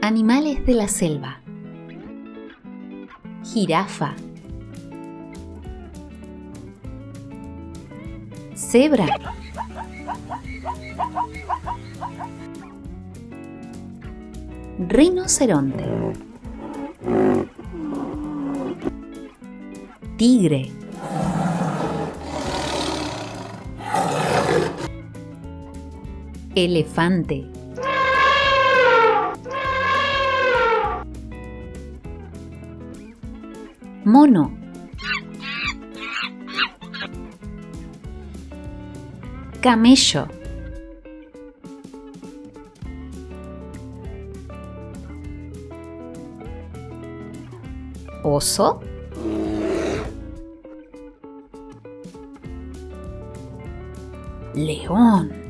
Animales de la selva. Jirafa. Cebra. Rinoceronte. Tigre. Elefante. Mono. Camello. Oso. León.